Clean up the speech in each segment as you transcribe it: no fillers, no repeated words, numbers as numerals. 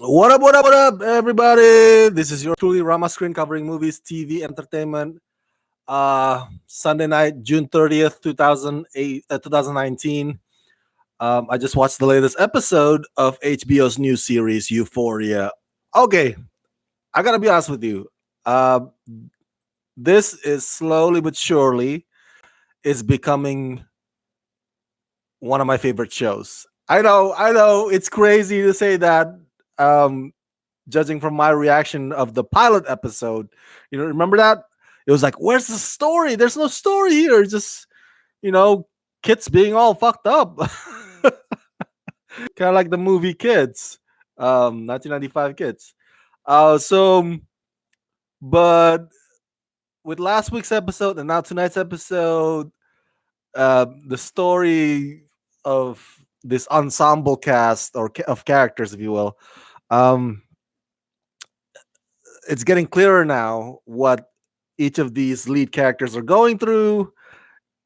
What up, everybody? This is your truly Rama screen covering movies, TV, entertainment. Sunday night, June 30th, 2019. I just watched the latest episode of HBO's new series, Euphoria. Okay, I gotta be honest with you. Uh, this is slowly but surely is becoming one of my favorite shows. I know, it's crazy to say that. Um, judging from my reaction of the pilot episode. Remember that? It was like, where's the story? There's no story here. It's just, you know, kids being all fucked up. Kind of like the movie Kids, 1995 Kids. But with last week's episode and now tonight's episode, the story of this ensemble cast of characters, if you will, um, it's getting clearer now what each of these lead characters are going through,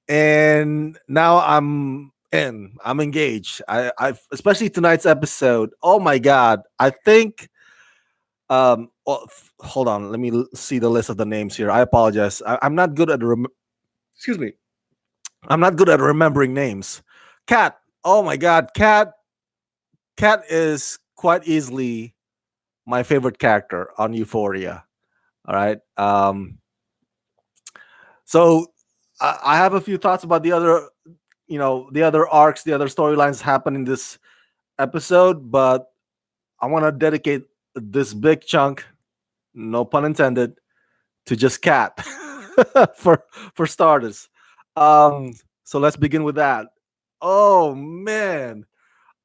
and now I'm engaged. I especially tonight's episode. Oh my god! I think. Hold on. Let me see the list of the names here. I apologize. I'm not good at excuse me. I'm not good at remembering names. Cat. Oh my god, Cat. Cat is quite easily my favorite character on Euphoria. All right. So I have a few thoughts about the other arcs, the other storylines happen in this episode, but I want to dedicate this big chunk, no pun intended, to just Cat for for starters. Um, so let's begin with that. Oh man,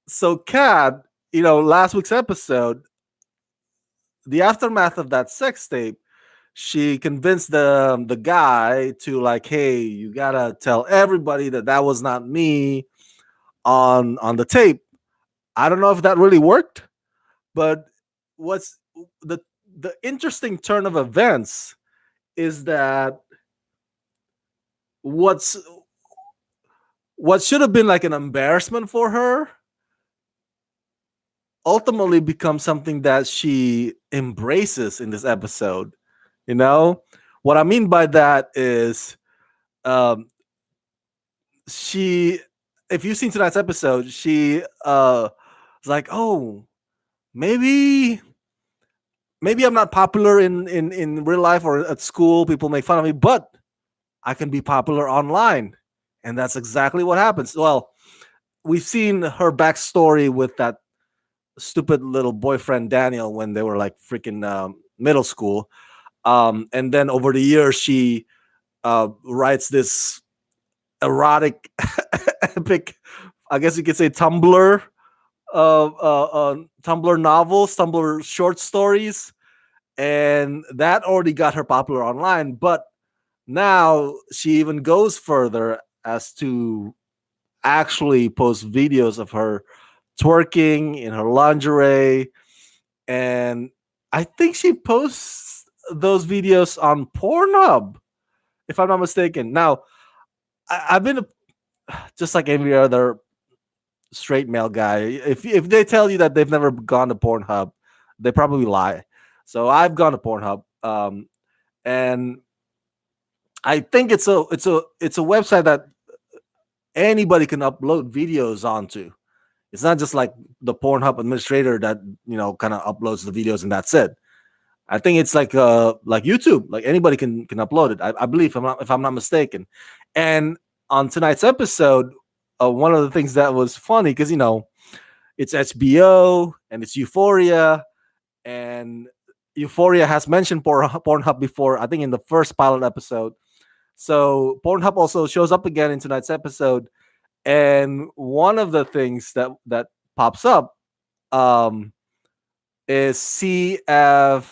so Cat, last week's episode, the aftermath of that sex tape, she convinced the guy to, like, hey, you gotta tell everybody that that was not me on the tape. I don't know if that really worked, but what's the the interesting turn of events is that what's what should have been like an embarrassment for her ultimately becomes something that she embraces in this episode. You know what I mean by that is, um, she if you've seen tonight's episode, she was like, oh, maybe I'm not popular in real life or at school. People make fun of me, but I can be popular online. And that's exactly what happens. Well, we've seen her backstory with that stupid little boyfriend Daniel when they were like freaking middle school. And then over the years, she writes this erotic, epic, I guess you could say, Tumblr novels, Tumblr short stories, and that already got her popular online. But now she even goes further as to actually post videos of her twerking in her lingerie, and I think she posts those videos on Pornhub, if I'm not mistaken. Now, I've been just like every other straight male guy. If they tell you that they've never gone to Pornhub, they probably lie. So I've gone to Pornhub, and I think it's a website that anybody can upload videos onto. It's not just like the Pornhub administrator that kind of uploads the videos and that's it. I think it's like YouTube, like anybody can upload it. I believe, if I'm not mistaken. And on tonight's episode, one of the things that was funny, because it's HBO and it's Euphoria, and Euphoria has mentioned Pornhub before. I think in the first pilot episode. So Pornhub also shows up again in tonight's episode, and one of the things that pops up um, is CFNM.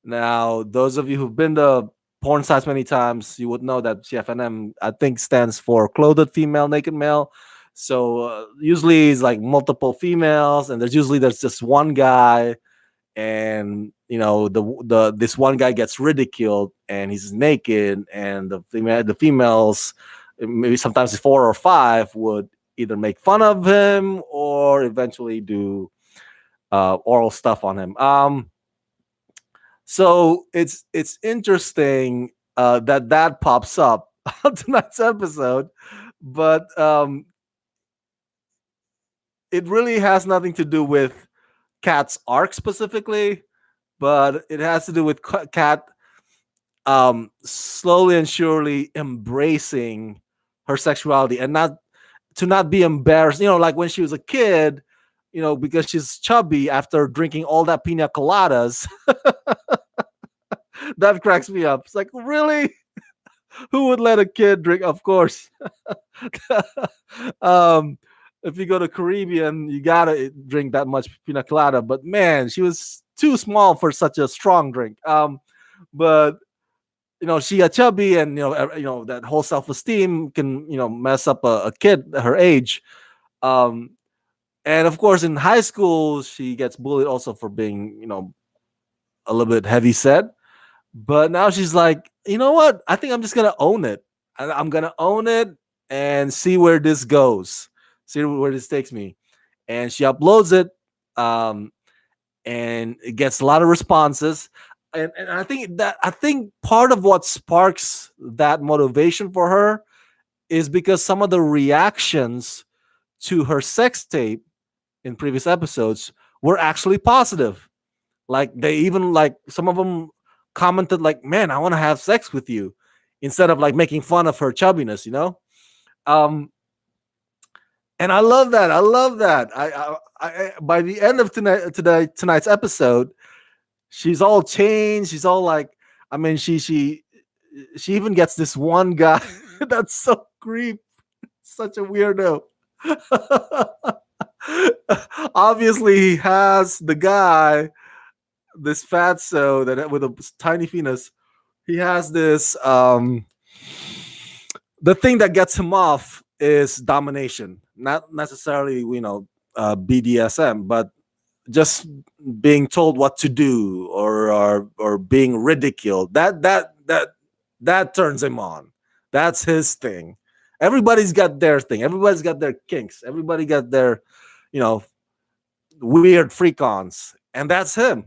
Now, those of you who've been to porn sites many times, you would know that CFNM, I think, stands for clothed female, naked male. So usually it's like multiple females, and there's just one guy, and the this one guy gets ridiculed, and he's naked, and the females, maybe sometimes 4 or 5, would either make fun of him or eventually do oral stuff on him. So it's interesting that that pops up on tonight's episode, but it really has nothing to do with Kat's arc specifically, but it has to do with Kat slowly and surely embracing her sexuality and not to not be embarrassed. You know, like when she was a kid, you know, because she's chubby after drinking all that pina coladas. That cracks me up. It's like, really? Who would let a kid drink? Of course. um, if you go to Caribbean, you gotta drink that much pina colada. But man, she was too small for such a strong drink. But you know, she got chubby, and you know that whole self esteem can mess up a kid her age. Um, and of course, in high school, she gets bullied also for being a little bit heavy set. But now she's like, you know what? I think I'm just gonna own it. I'm gonna own it and see where this goes. See where this takes me. And she uploads it, um, and it gets a lot of responses. And I think part of what sparks that motivation for her is because some of the reactions to her sex tape in previous episodes were actually positive. Like they even like some of them commented like, "Man, I want to have sex with you," instead of like making fun of her chubbiness. Um, and I love that. I love that. By the end of tonight's episode, she's all changed. She's all like, I mean, she even gets this one guy that's so creep, such a weirdo. Obviously, he has the guy, this fatso that with a tiny penis. He has this. The thing that gets him off is domination, not necessarily BDSM, but just being told what to do or being ridiculed. That turns him on. That's his thing. Everybody's got their thing. Everybody's got their kinks. Everybody got their, you know, weird freak-ons, and that's him.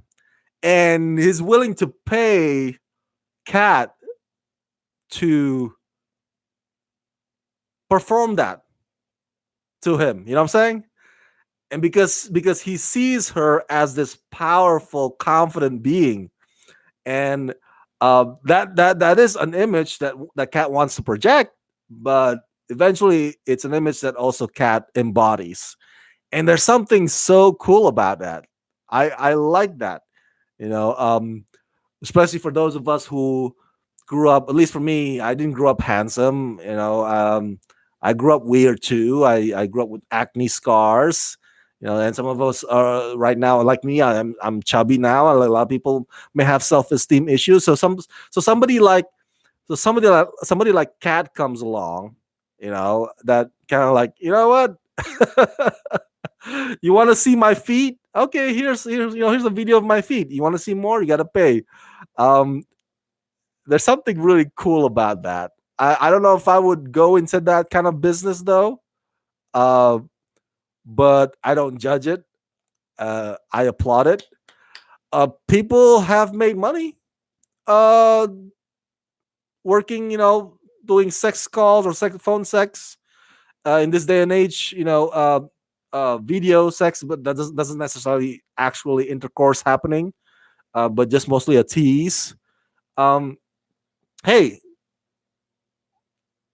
And he's willing to pay Cat to perform that to him. You know what I'm saying? And because he sees her as this powerful, confident being, and that is an image that Cat wants to project, but eventually it's an image that also Cat embodies. And there's something so cool about that. I like that. You know, especially for those of us who grew up, at least for me, I didn't grow up handsome. I grew up weird too. I grew up with acne scars. And some of us are right now like me. I'm chubby now. A lot of people may have self esteem issues. So somebody like Cat comes along, that kind of like, you know what, you want to see my feet? Okay, here's a video of my feet. You want to see more? You got to pay. Um, there's something really cool about that. I don't know if I would go into that kind of business though, uh, but I don't judge it. I applaud it. People have made money uh, working, doing sex calls or phone sex in this day and age. Video sex, but that doesn't necessarily actually intercourse happening, but just mostly a tease. Um, hey,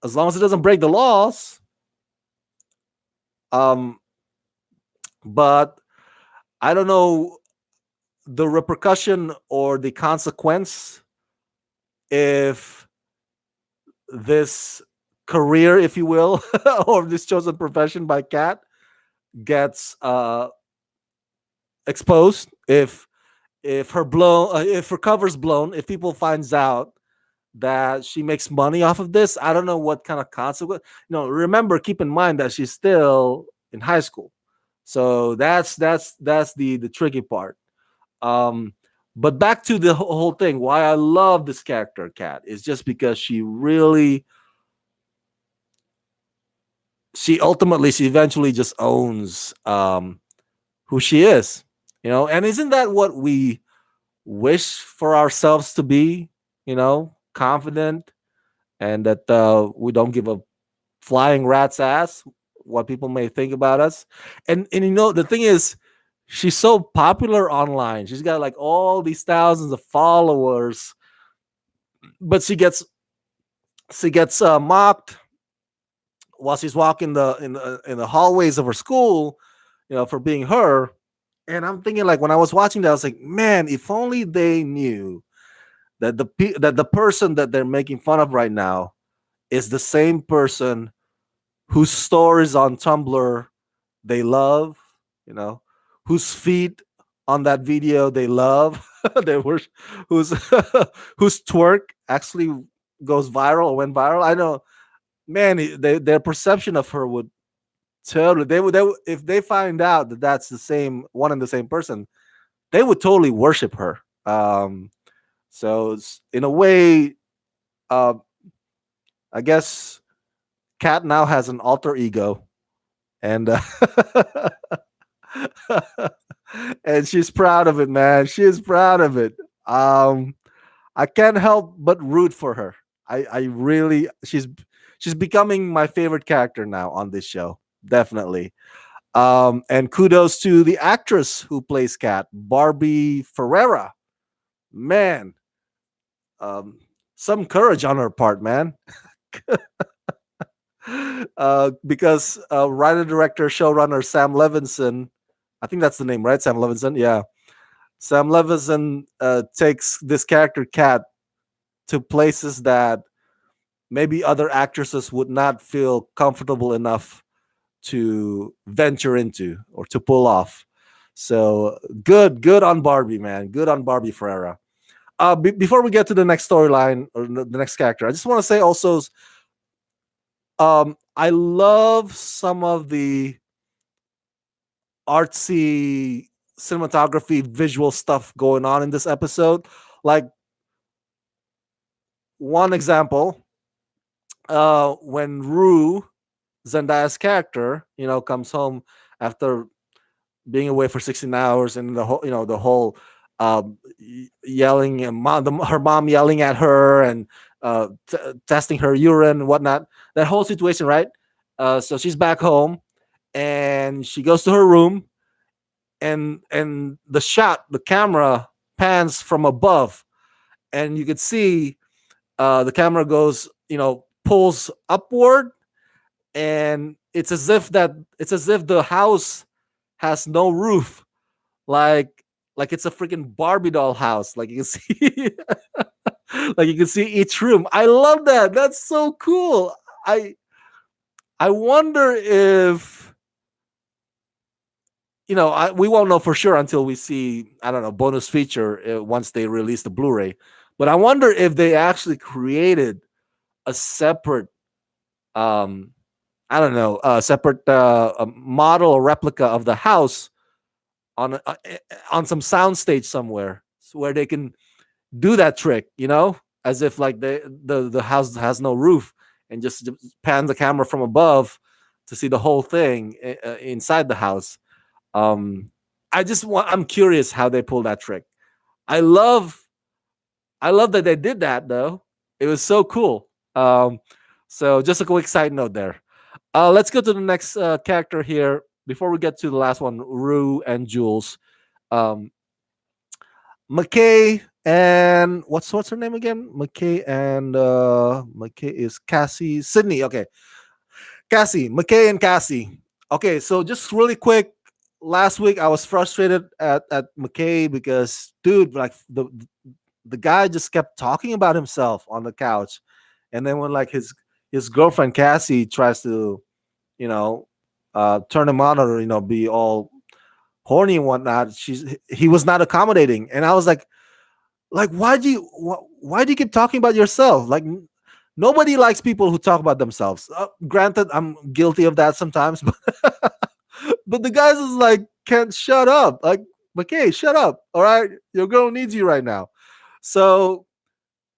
as long as it doesn't break the laws. Um, but I don't know the repercussion or the consequence if this career, if you will, or this chosen profession by Cat gets exposed. If her cover's blown, if people finds out that she makes money off of this, I don't know what kind of consequence. Remember, keep in mind that she's still in high school, so that's the tricky part. Um, but back to the whole thing, why I love this character, Cat, is just because she eventually just owns who she is. And isn't that what we wish for ourselves to be? Confident, and that we don't give a flying rat's ass what people may think about us. And the thing is, she's so popular online. She's got like all these thousands of followers, but she gets mocked while she's walking in the hallways of her school, for being her. And I'm thinking, like, when I was watching that, I was like, man, if only they knew that that the person that they're making fun of right now is the same person whose stories on Tumblr they love, you know, whose feet on that video they love, they were, whose whose twerk actually goes viral or went viral. I know, man, their perception of her would totally, they would, if they find out that that's the same one and the same person, they would totally worship her. So in a way, uh, I guess Kat now has an alter ego, and and she's proud of it, man. She is proud of it. Um, I can't help but root for her. I really, she's becoming my favorite character now on this show, definitely. And kudos to the actress who plays Kat, Barbie Ferreira. Man, um, some courage on her part, man. Because writer, director, showrunner Sam Levinson, I think that's the name, right? Sam Levinson, yeah. Sam Levinson takes this character Kat to places that maybe other actresses would not feel comfortable enough to venture into or to pull off. So good on Barbie, man. Good on Barbie Ferreira. Before we get to the next storyline or the next character, I just want to say also, I love some of the artsy cinematography, visual stuff going on in this episode. Like, one example, when Rue, Zendaya's character, comes home after being away for 16 hours, and the whole yelling, and her mom yelling at her, and testing her urine and whatnot. That whole situation, right? So she's back home, and she goes to her room, and the camera pans from above, and you could see the camera goes, pulls upward, and it's as if the house has no roof, like it's a freaking Barbie doll house. Like, you can see, like, you can see each room. I love that. That's so cool. I I wonder if, we won't know for sure until we see, I don't know, bonus feature once they release the Blu-ray. But I wonder if they actually created a separate, um, I don't know, a separate a model or replica of the house on some soundstage somewhere, where they can do that trick, as if like the house has no roof, and just pan the camera from above to see the whole thing inside the house. Um, I'm curious how they pull that trick. I love I love that they did that though. It was so cool. So just a quick side note there. Let's go to the next character here before we get to the last one, Rue and Jules. Um, McKay and what's her name again? McKay is Cassie Sydney. Okay, Cassie, McKay and Cassie. Okay, so just really quick. Last week I was frustrated at McKay because, dude, like, the guy just kept talking about himself on the couch, and then when, like, his girlfriend Cassie tries to, you know turn him on, or be all horny and whatnot, he was not accommodating, and I was like, why do you keep talking about yourself? Like, nobody likes people who talk about themselves. Granted, I'm guilty of that sometimes, but the guys is like, can't shut up. Like, okay, shut up. All right, your girl needs you right now. So,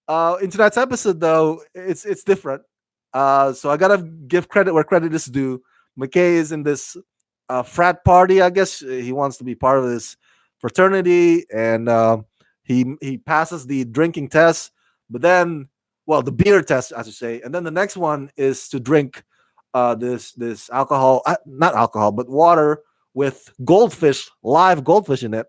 in tonight's episode, though, it's different. So I gotta give credit where credit is due. McKay is in this frat party. I guess he wants to be part of this fraternity, and he passes the drinking test. But then, well, the beer test, I should say, and then the next one is to drink this alcohol, not alcohol, but water with goldfish, live goldfish in it.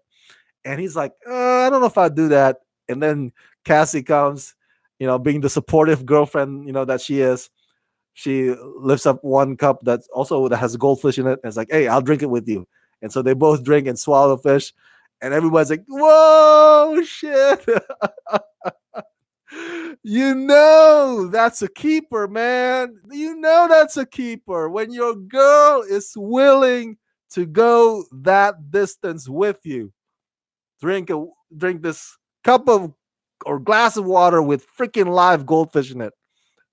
And he's like, I don't know if I'd do that. And then Cassie comes, being the supportive girlfriend, that she is. She lifts up one cup that has goldfish in it, and it's like, hey, I'll drink it with you. And so they both drink and swallow the fish, and everybody's like, whoa, shit. That's a keeper, man. That's a keeper when your girl is willing to go that distance with you. Drink this cup of or glass of water with freaking live goldfish in it.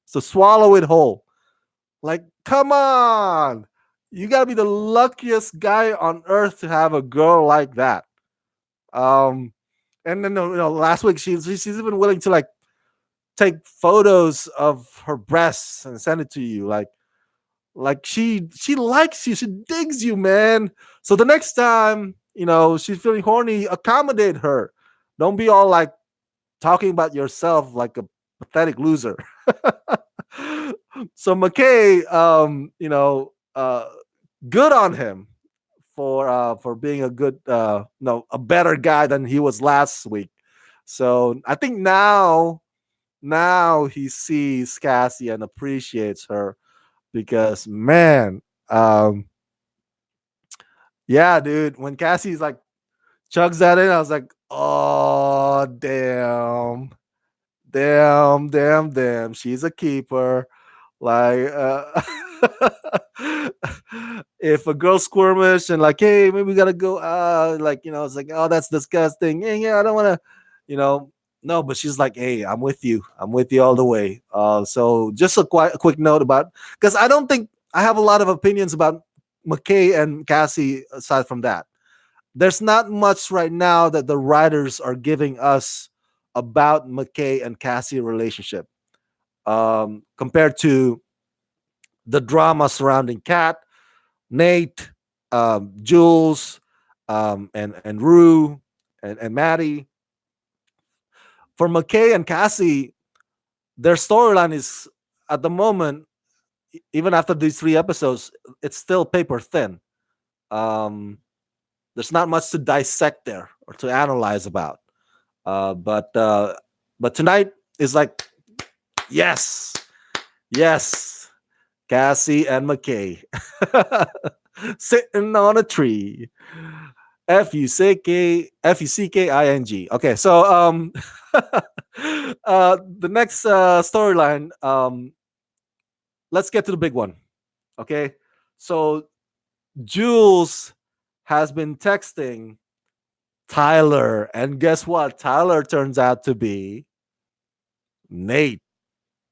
So swallow it whole. Like, come on. You gotta be the luckiest guy on earth to have a girl like that. Um, and then last week she's even willing to like take photos of her breasts and send it to you. Like she likes you, she digs you, man. So the next time she's feeling horny, accommodate her. Don't be all like talking about yourself like a pathetic loser. So McKay, good on him for being a good, no, a better guy than he was last week. So I think now he sees Cassie and appreciates her because man, yeah, dude, when Cassie's like chugs that in, I was like, oh damn, damn, she's a keeper. Like, if a girl squirmish and like, hey, maybe we gotta go, like, it's like, oh, that's disgusting. Yeah, I don't want to, you know, no, but she's like, hey, I'm with you all the way. So just a quick note about because I don't think I have a lot of opinions about McKay and Cassie aside from that. There's not much right now that the writers are giving us about McKay and Cassie relationship compared to the drama surrounding Kat, Nate, Jules, and Rue and Maddie. For McKay and Cassie, their storyline is at the moment, even after these 3 episodes, it's still paper thin. Um, there's not much to dissect there or to analyze about. But tonight is like, yes, yes, Cassie and McKay sitting on a tree. Fucking. Okay, so the next storyline. Let's get to the big one. Okay, so Jules has been texting Tyler, and guess what? Tyler turns out to be Nate.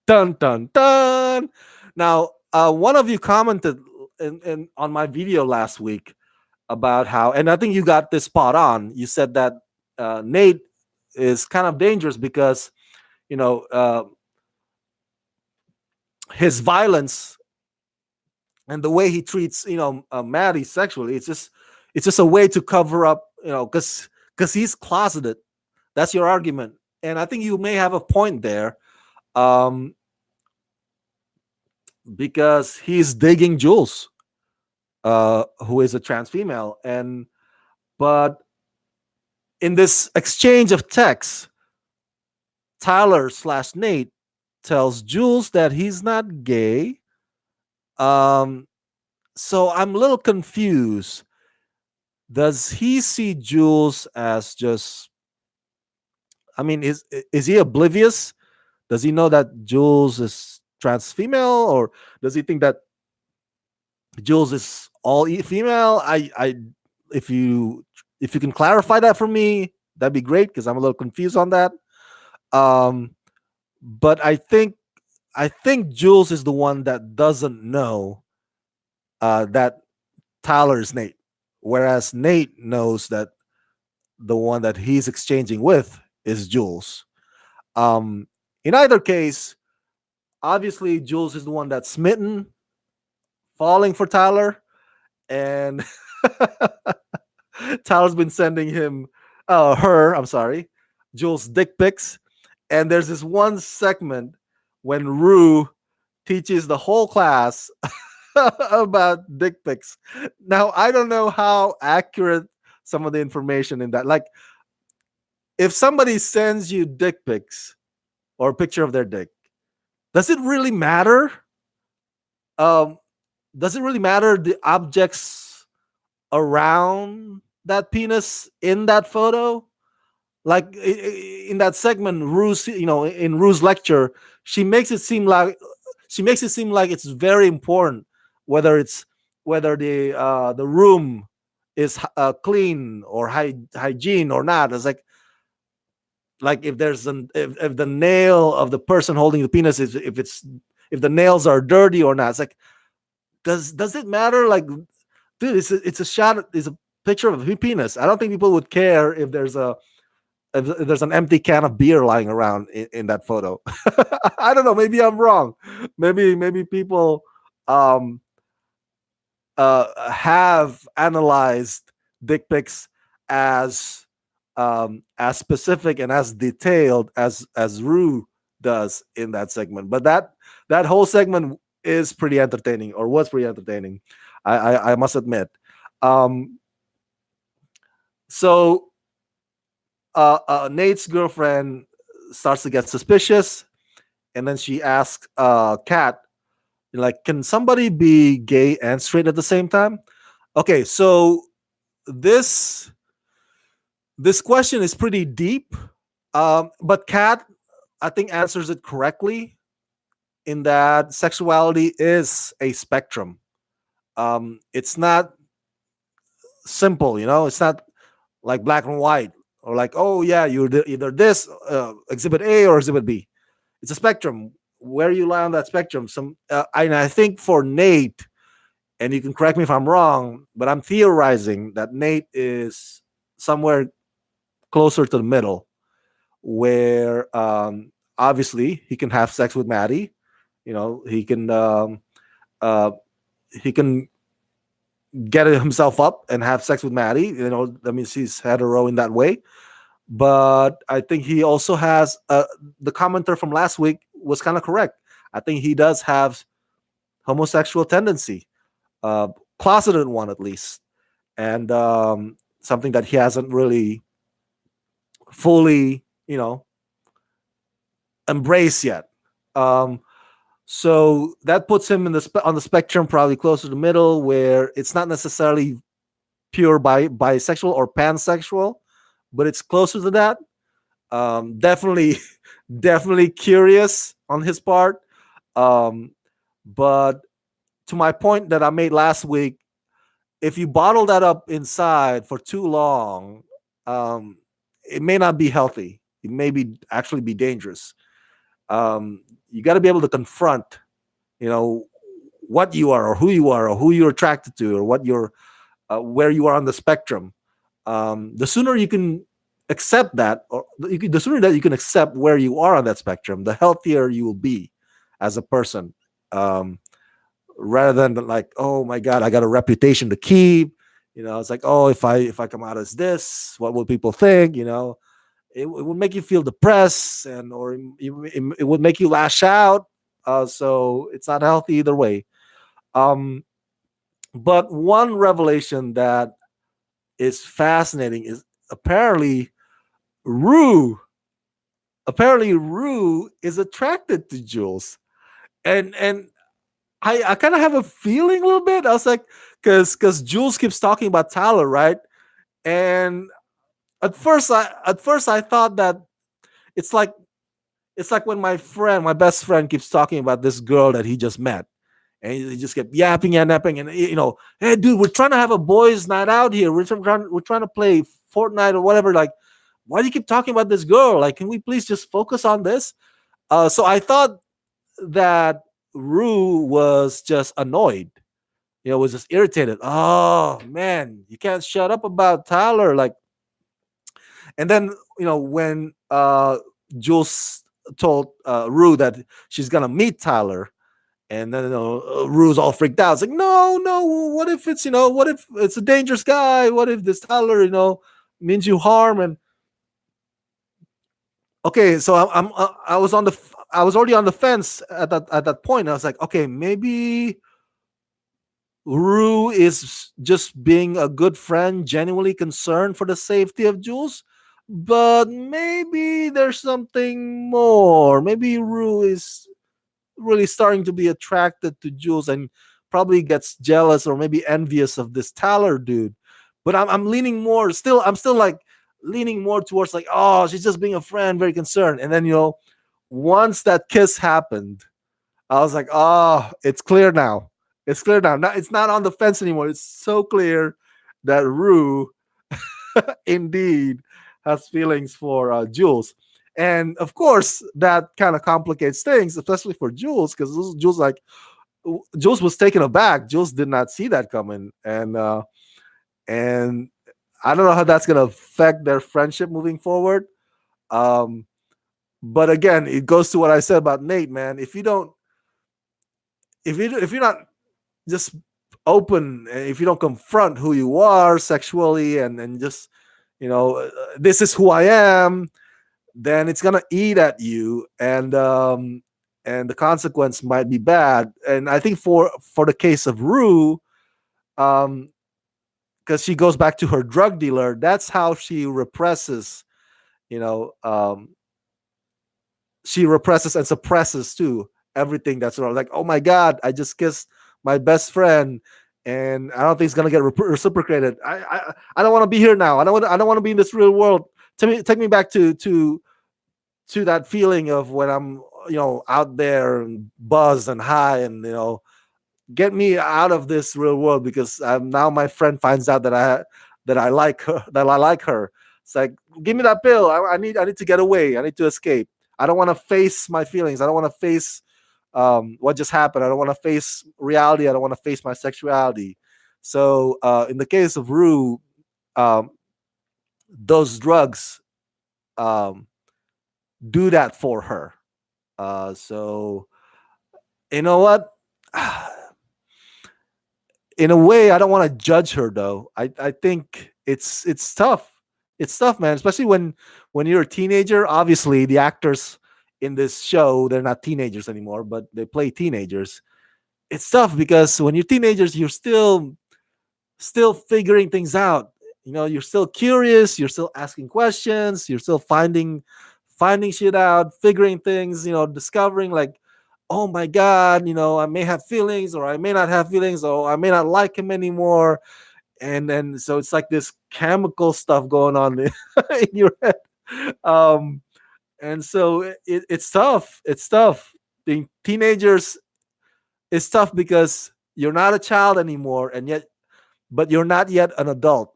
Dun dun dun. Now, one of you commented in on my video last week about how, and I think you got this spot on. You said that Nate is kind of dangerous because you know his violence and the way he treats Maddie sexually. It's just a way to cover up, because he's closeted. That's your argument, and I think you may have a point there, um, because he's digging Jules, who is a trans female, and but in this exchange of texts, Tyler/Nate tells Jules that he's not gay. Um, so I'm a little confused. Does he see Jules as just? I mean, is he oblivious? Does he know that Jules is trans female, or does he think that Jules is all female? If you if you can clarify that for me, that'd be great because I'm a little confused on that. Um, but I think Jules is the one that doesn't know that Tyler is Nate, whereas Nate knows that the one that he's exchanging with is Jules. Um, in either case, obviously Jules is the one that's smitten, falling for Tyler, and Tyler's been sending him, her, I'm sorry, Jules dick pics. And there's this one segment when Rue teaches the whole class about dick pics. Now, I don't know how accurate some of the information in that. Like, if somebody sends you dick pics or a picture of their dick, does it really matter? Um, does it really matter the objects around that penis in that photo? Like in that segment, Rue's, in Rue's lecture, she makes it seem like it's very important whether it's whether the room is clean or hygiene or not. It's like if there's if the nail of the person holding the penis is if the nails are dirty or not. It's like, does it matter? Like, dude, it's a shot, it's a picture of a penis. I don't think people would care if there's an empty can of beer lying around in that photo. I don't know. Maybe I'm wrong. Maybe people um, have analyzed dick pics as as specific and as detailed as Rue does in that segment. But that whole segment is pretty entertaining, or was pretty entertaining. I must admit. Um, so Nate's girlfriend starts to get suspicious, and then she asks Kat, like, can somebody be gay and straight at the same time? Okay, so this this question is pretty deep, but Kat, I think, answers it correctly in that sexuality is a spectrum. It's not simple, it's not like black and white, or like, oh yeah, you're either this exhibit A or exhibit B. It's a spectrum. Where you lie on that spectrum, and I think for Nate, and you can correct me if I'm wrong, but I'm theorizing that Nate is somewhere closer to the middle, where obviously he can have sex with Maddie. Uh, he can get himself up and have sex with Maddie. That means he's hetero in that way. But I think he also has the commenter from last week was kind of correct. I think he does have homosexual tendency, uh, closeted one at least, and something that he hasn't really fully, embraced yet. Um, so that puts him in on the spectrum, probably closer to the middle, where it's not necessarily pure bisexual or pansexual, but it's closer to that. Definitely, definitely curious on his part. Um, but to my point that I made last week, if you bottle that up inside for too long, um, it may not be healthy. It may be actually be dangerous. You got to be able to confront, you know, what you are, or who you're attracted to, or what you're, where you are on the spectrum. The sooner you can accept that, the sooner that you can accept where you are on that spectrum, the healthier you will be as a person. Um, Rather than like, oh my god, I got a reputation to keep. It's like, oh, if I come out as this, what will people think? It would make you feel depressed, it would make you lash out. So it's not healthy either way. Um, but one revelation that is fascinating is Rue Rue is attracted to Jules, and I kind of have a feeling a little bit. I was like, because Jules keeps talking about Tyler, right? And at first I thought that it's like when my best friend keeps talking about this girl that he just met, and he just kept yapping and napping, and hey dude, we're trying to have a boys' night out here. We're trying to play Fortnite or whatever. Like, why do you keep talking about this girl? Like, can we please just focus on this? So I thought that Rue was just annoyed. Was just irritated. Oh man, you can't shut up about Tyler. Like, and then when Jules told Rue that she's gonna meet Tyler, And then Rue's all freaked out. It's like, no, no. What if it's what if it's a dangerous guy? What if this Tyler means you harm? And okay, so I was I was already on the fence at that point. I was like, okay, maybe Rue is just being a good friend, genuinely concerned for the safety of Jules. But maybe there's something more. Maybe Rue is really starting to be attracted to Jules and probably gets jealous or maybe envious of this Tyler dude. But I'm leaning more still. I'm still like leaning more towards like, oh, she's just being a friend, very concerned. And then once that kiss happened, I was like, oh, it's clear now. It's clear now. It's not on the fence anymore. It's so clear that Rue indeed has feelings for Jules. And of course, that kind of complicates things, especially for Jules, because Jules was taken aback. Jules did not see that coming, and I don't know how that's gonna affect their friendship moving forward. Um, but again, it goes to what I said about Nate, man. If you're not just open, if you don't confront who you are sexually, and just this is who I am, then it's gonna eat at you, and the consequence might be bad. And I think for the case of Rue, um, because she goes back to her drug dealer, that's how you know, um, she represses and suppresses too everything that's wrong. Like, oh my god, I just kissed my best friend, and I don't think it's gonna get reciprocated. I don't want to be here now. I don't want to be in this real world. Take me back to that feeling of when I'm out there and buzzed and high, and get me out of this real world, because now my friend finds out that I like her. It's like, give me that pill. I need to get away. I need to escape. I don't want to face my feelings. I don't want to face what just happened. I don't want to face reality. I don't want to face my sexuality. So in the case of Rue, um, those drugs um, do that for her. So you know what? In a way, I don't want to judge her though. I think it's tough. It's tough, man. Especially when you're a teenager. Obviously, the actors in this show, they're not teenagers anymore, but they play teenagers. It's tough because when you're teenagers, you're still figuring things out. You're still curious, you're still asking questions, you're still finding shit out, figuring things, discovering like, oh my god, I may have feelings, or I may not have feelings, or I may not like him anymore. And then so it's like this chemical stuff going on in your head. um and so it's tough. It's tough being teenagers. It's tough because you're not a child anymore, and yet but you're not yet an adult.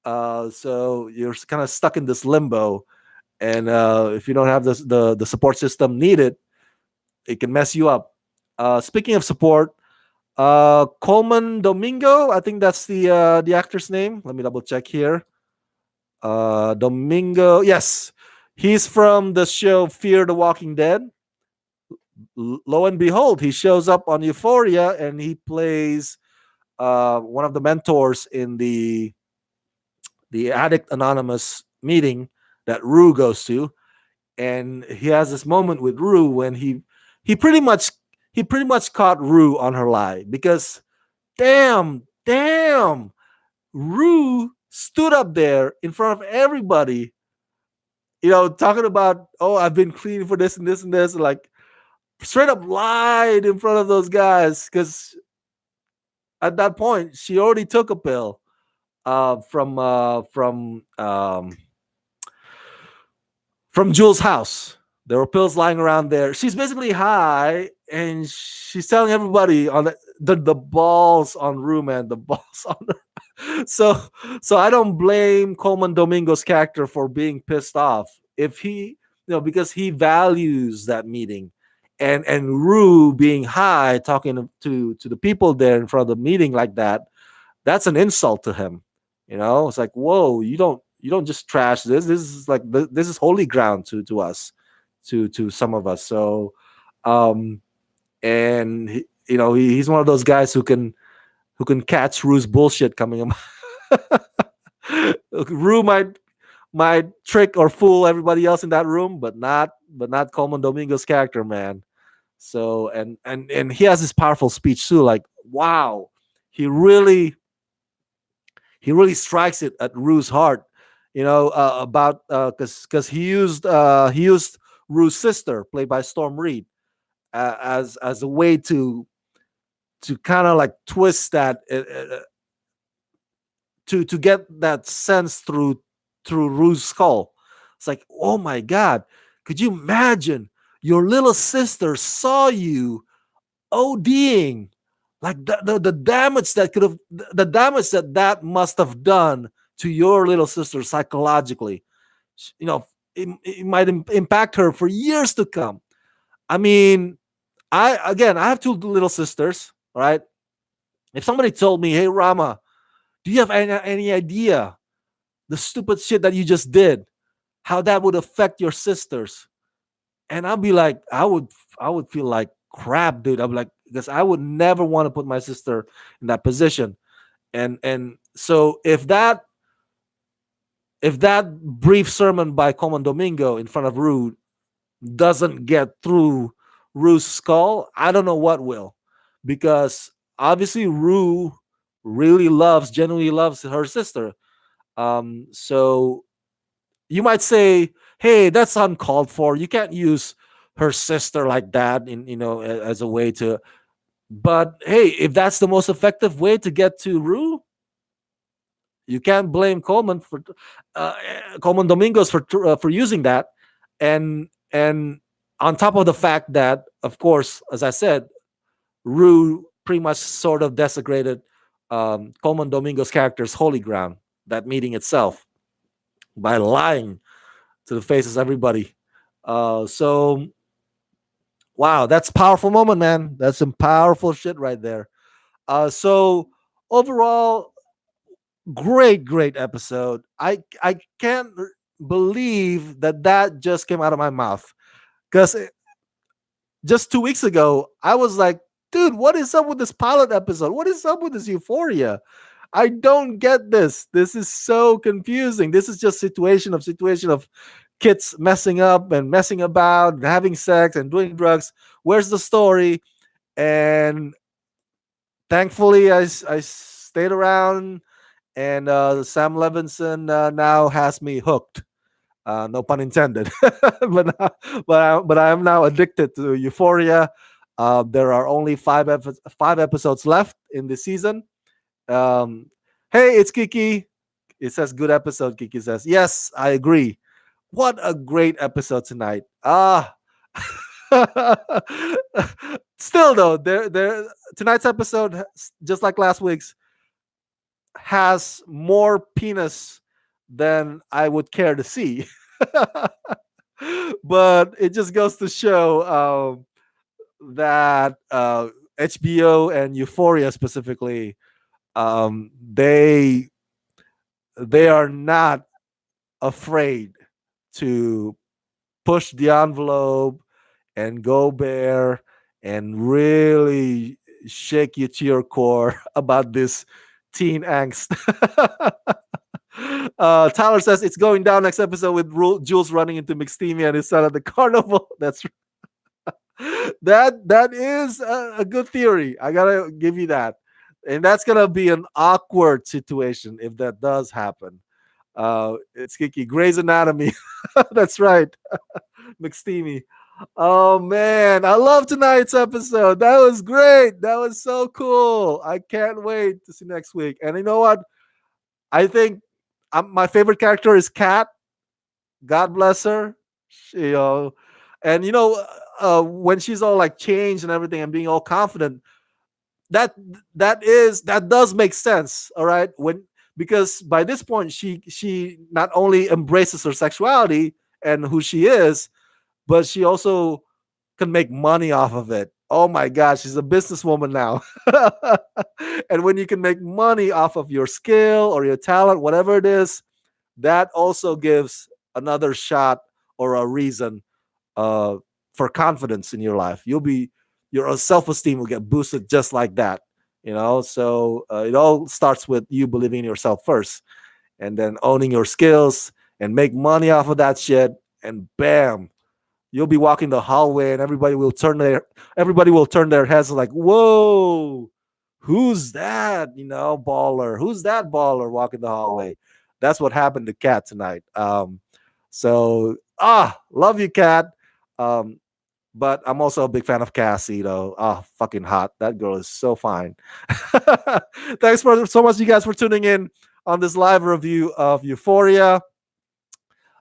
So you're kind of stuck in this limbo, and if you don't have the support system needed, it can mess you up. Speaking of support, Coleman Domingo, I think that's the actor's name. Let me double check here. Domingo, yes, he's from the show Fear the Walking Dead. Lo and behold, he shows up on Euphoria, and he plays one of the mentors in the Addict Anonymous meeting that Rue goes to. And he has this moment with Rue when he pretty much he pretty much caught Rue on her lie, because damn, Rue stood up there in front of everybody, talking about, oh, I've been clean for this and this and this, like straight up lied in front of those guys, because at that point she already took a pill from Jules' house. There were pills lying around there. She's basically high, and she's telling everybody on the balls on Rue, man, the balls on her. So I don't blame Coleman Domingo's character for being pissed off. If he, because he values that meeting, and Rue being high, talking to the people there in front of the meeting like that, that's an insult to him. It's like, whoa, you don't just trash this. This is like this is holy ground to us, to some of us. So, um, and he's one of those guys who can catch Rue's bullshit coming up. Rue might trick or fool everybody else in that room, but not Coleman Domingo's character, man. So and he has this powerful speech too. Like, wow, he really he really strikes it at Rue's heart. About because he used Rue's sister, played by Storm Reed, as a way to kind of like twist that, to get that sense through Rue's skull. It's like, oh my god, could you imagine your little sister saw you ODing, like the damage that could have the damage that must have done to your little sister psychologically. You know, it might impact her for years to come. I mean, I have two little sisters, right? If somebody told me, "Hey, Rama, do you have any idea the stupid shit that you just did, how that would affect your sisters?" And I'll be like, I would feel like crap, dude. I'm like, because I would never want to put my sister in that position. And so if that brief sermon by Coleman Domingo in front of Rue doesn't get through Rue's skull, I don't know what will. Because obviously Rue genuinely loves her sister. So you might say, "Hey, that's uncalled for. You can't use her sister like that as a way to." But hey, if that's the most effective way to get to Rue, you can't blame uh, Coleman Domingos for using that, and on top of the fact that, of course, as I said, Rue pretty much sort of desecrated Coleman Domingos' character's holy ground, that meeting itself, by lying to the faces of everybody. So wow, that's a powerful moment, man. That's some powerful shit right there. So overall, great episode. I can't believe that just came out of my mouth, because just 2 weeks ago I was like, dude, what is up with this pilot episode? What is up with this Euphoria? I don't get this. This is so confusing. This is just situation of kids messing up and messing about, having sex and doing drugs. Where's the story? And thankfully, I stayed around, and Sam Levinson now has me hooked. No pun intended. But I am now addicted to Euphoria. There are only five episodes left in the season. Um, hey, it's Kiki. It says good episode. Kiki says yes, I agree. What a great episode tonight. Still though, there tonight's episode, just like last week's, has more penis than I would care to see. But it just goes to show that HBO and Euphoria specifically, they are not afraid to push the envelope and go bare and really shake you to your core about this teen angst. Tyler says it's going down next episode with Jules running into McSteamy and his son at the carnival. That's that is a good theory. I gotta give you that, and that's gonna be an awkward situation if that does happen. It's Kiki Grey's Anatomy. That's right, McSteamy. Oh man, I love tonight's episode. That was great. That was so cool. I can't wait to see next week. And you know what? I think my favorite character is Kat. God bless her. She, and when she's all like changed and everything and being all confident, that that does make sense. All right, because by this point she not only embraces her sexuality and who she is, but she also can make money off of it. Oh my gosh, she's a businesswoman now. And when you can make money off of your skill or your talent, whatever it is, that also gives another shot or a reason uh, for confidence in your life. your self-esteem will get boosted just like that. So it all starts with you believing in yourself first, and then owning your skills and make money off of that shit, and bam, you'll be walking the hallway and everybody will turn their heads like, whoa, who's that, baller, who's that baller walking the hallway. That's what happened to Kat tonight. So love you, Kat. um but I'm also a big fan of Cassie, though. Fucking hot. That girl is so fine. Thanks for so much, you guys, for tuning in on this live review of Euphoria.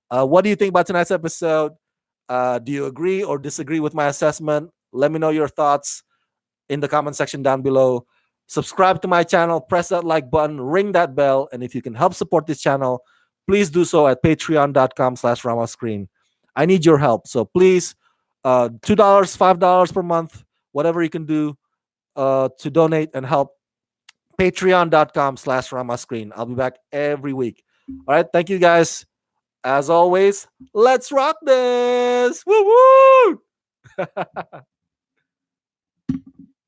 What do you think about tonight's episode? Do you agree or disagree with my assessment? Let me know your thoughts in the comment section down below. Subscribe to my channel, press that like button, ring that bell, and if you can help support this channel, please do so at patreon.com/Rama Screen. I need your help. So please, $2, $5 per month, whatever you can do to donate and help. Patreon.com/Rama Screen. I'll be back every week. All right. Thank you guys. As always, let's rock this. Woo woo!